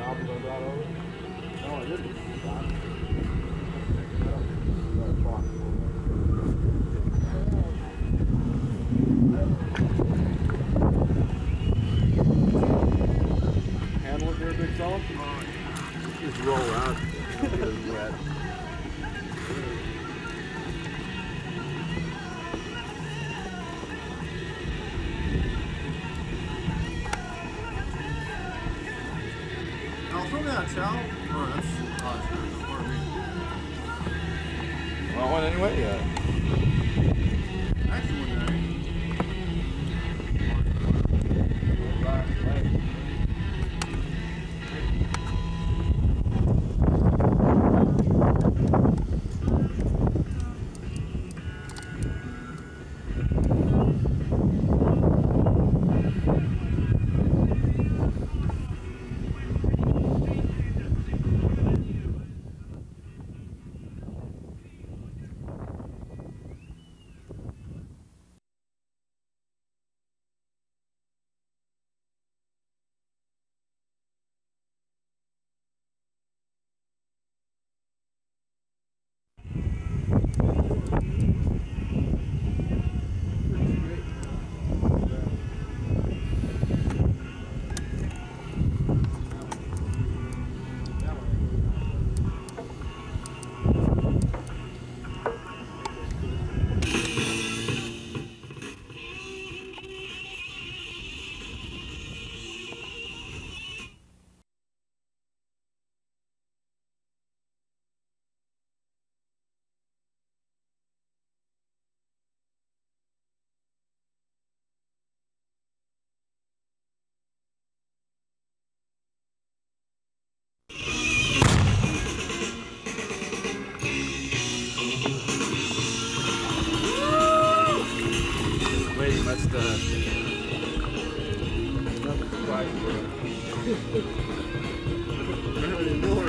Handle it for a big salt? Just roll out. It's wet. I'll throw me that towel. Oh, that's for me. Want one anyway? Yeah. Actually, one night. Wait, that's the surprise. Not anymore.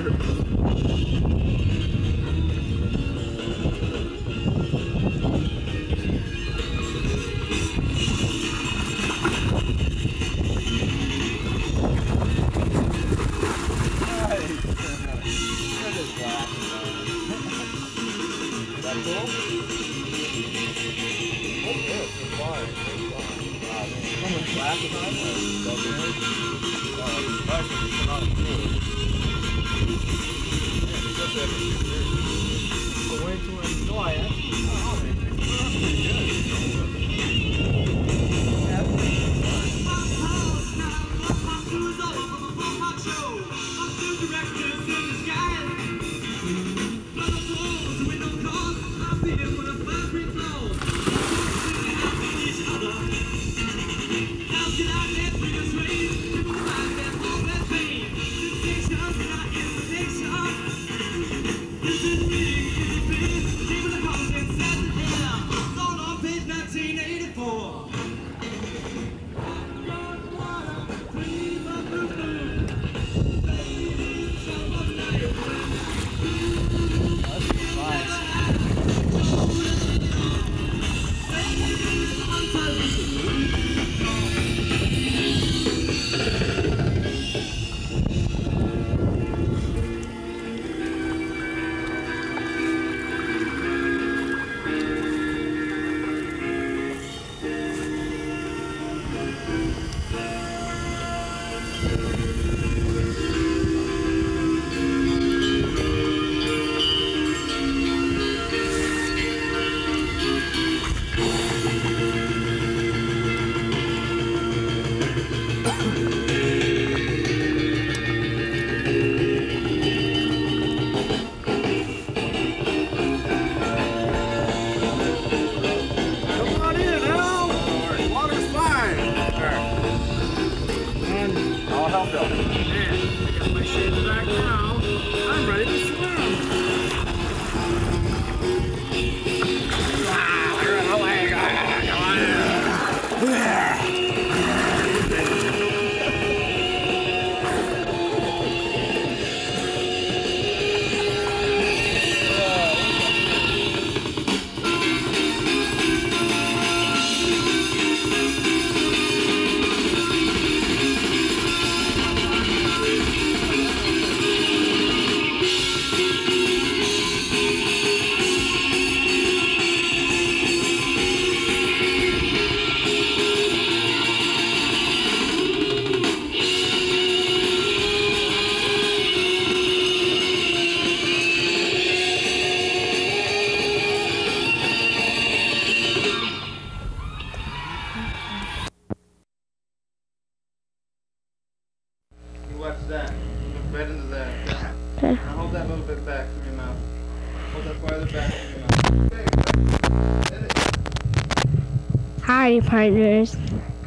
Hi, partners.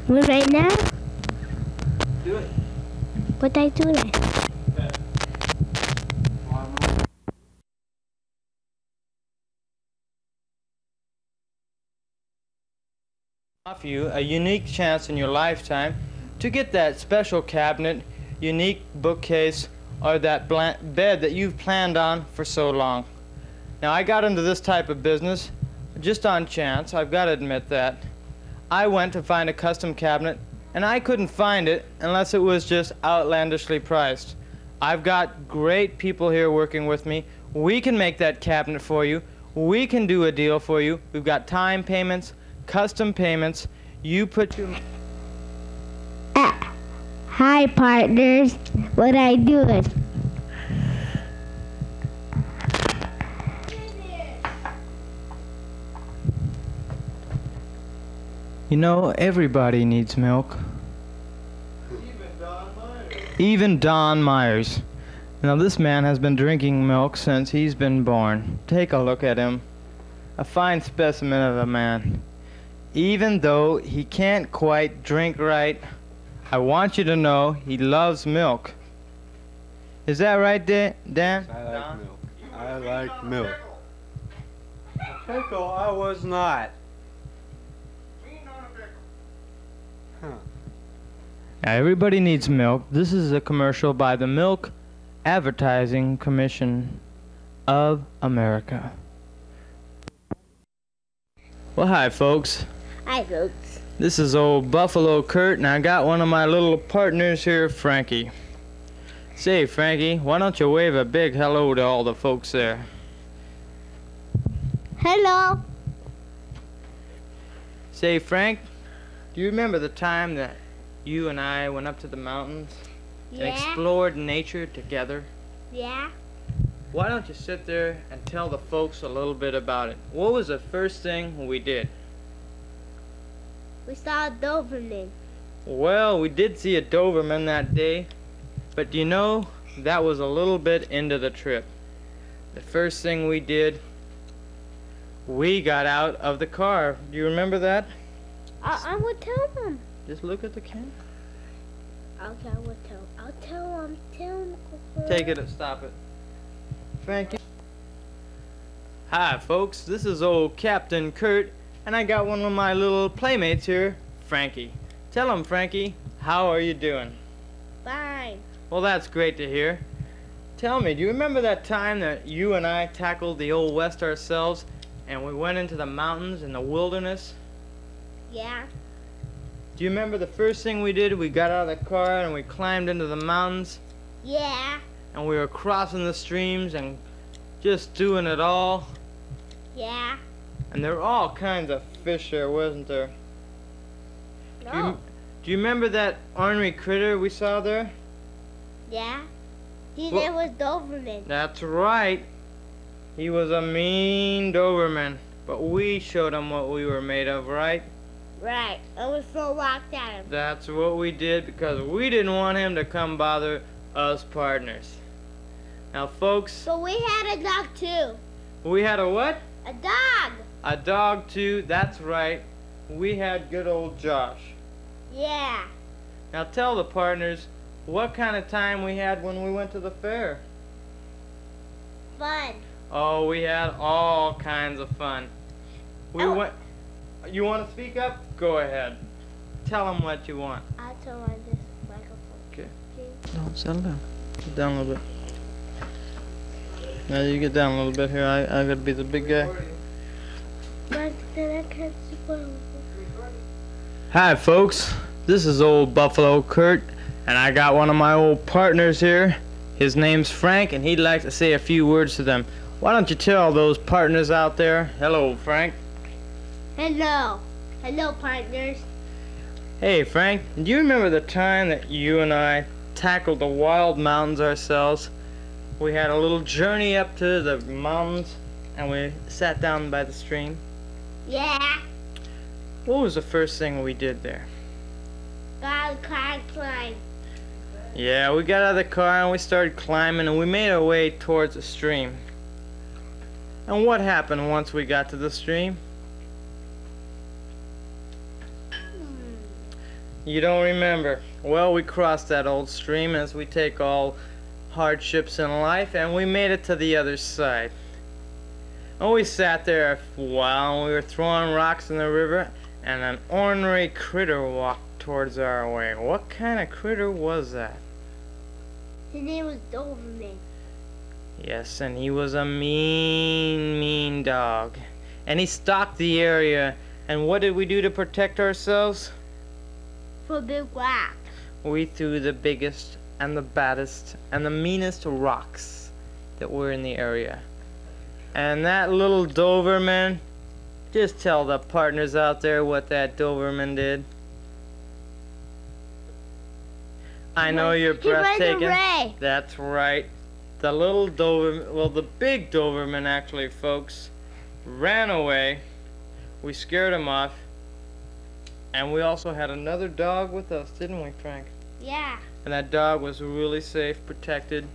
What right now? Do it. What I do that? Offer you a unique chance in your lifetime to get that special cabinet, unique bookcase, or that bed that you've planned on for so long. Now, I got into this type of business just on chance. I've got to admit that. I went to find a custom cabinet and I couldn't find it unless it was just outlandishly priced. I've got great people here working with me. We can make that cabinet for you. We can do a deal for you. We've got time payments, custom payments. You put your... Hi, partners. What I doing? You know, everybody needs milk. Even Don Myers. Now, this man has been drinking milk since he's been born. Take a look at him. A fine specimen of a man. Even though he can't quite drink right, I want you to know he loves milk. Is that right, Dan? I like milk. I like milk. Pickle, I was not. Huh. Now, everybody needs milk. This is a commercial by the Milk Advertising Commission of America. Well, hi, folks. Hi, folks. This is old Buffalo Curt, and I got one of my little partners here, Franky. Say, Franky, why don't you wave a big hello to all the folks there? Hello. Say, Frank, do you remember the time that you and I went up to the mountains and Yeah. explored nature together? Yeah. Why don't you sit there and tell the folks a little bit about it? What was the first thing we did? We saw a Doberman. Well, we did see a Doberman that day, but you know, that was a little bit into the trip. The first thing we did, we got out of the car. Do you remember that? I will tell them. Just look at the camera. Okay, I will tell. I'll tell them. Tell them. Take it and stop it. Frankie. Hi, folks. This is old Captain Curt, and I got one of my little playmates here, Franky. Tell him, Franky, how are you doing? Fine. Well, that's great to hear. Tell me, do you remember that time that you and I tackled the Old West ourselves, and we went into the mountains and the wilderness? Yeah. Do you remember the first thing we did? We got out of the car and we climbed into the mountains, Yeah. and we were crossing the streams and just doing it all. Yeah. And there were all kinds of fish there, wasn't there? No. Do you remember that ornery critter we saw there? Yeah. His Well- name was Doberman. That's right. He was a mean Doberman, but we showed him what we were made of, right? Right. And we threw rocks at him. That's what we did because we didn't want him to come bother us partners. Now, folks, So we had a dog too. we had a what? A dog. A dog too. That's right. We had good old Josh. Yeah. Now tell the partners what kind of time we had when we went to the fair. Fun. Oh, we had all kinds of fun. We Oh. went. You want to speak up? Go ahead. Tell them what you want. I'll turn on this microphone. Okay. Okay. No, settle down. Get down a little bit. Now you get down a little bit here. I gotta be the big guy. But then I can't see what Hi, folks. This is old Buffalo Curt, and I got one of my old partners here. His name's Frank, and he'd like to say a few words to them. Why don't you tell those partners out there? Hello, Frank. Hello. Hello, partners. Hey, Frank. Do you remember the time that you and I tackled the wild mountains ourselves? We had a little journey up to the mountains, and we sat down by the stream. Yeah. What was the first thing we did there? God, climb. Yeah, we got out of the car and we started climbing, and we made our way towards the stream. And what happened once we got to the stream? You don't remember. Well, we crossed that old stream as we take all hardships in life, and we made it to the other side. And we sat there a while, and we were throwing rocks in the river, and an ornery critter walked towards our way. What kind of critter was that? His name was Doberman. Yes, and he was a mean dog. And he stalked the area. And what did we do to protect ourselves? For big rock. We threw the biggest and the baddest and the meanest rocks that were in the area. And that little Doberman, just tell the partners out there what that Doberman did. I know you're breathtaking. He ran away. That's right. The little Doberman, well, the big Doberman actually, folks, ran away. We scared him off. And we also had another dog with us, didn't we, Frank? Yeah. And that dog was really safe, protected.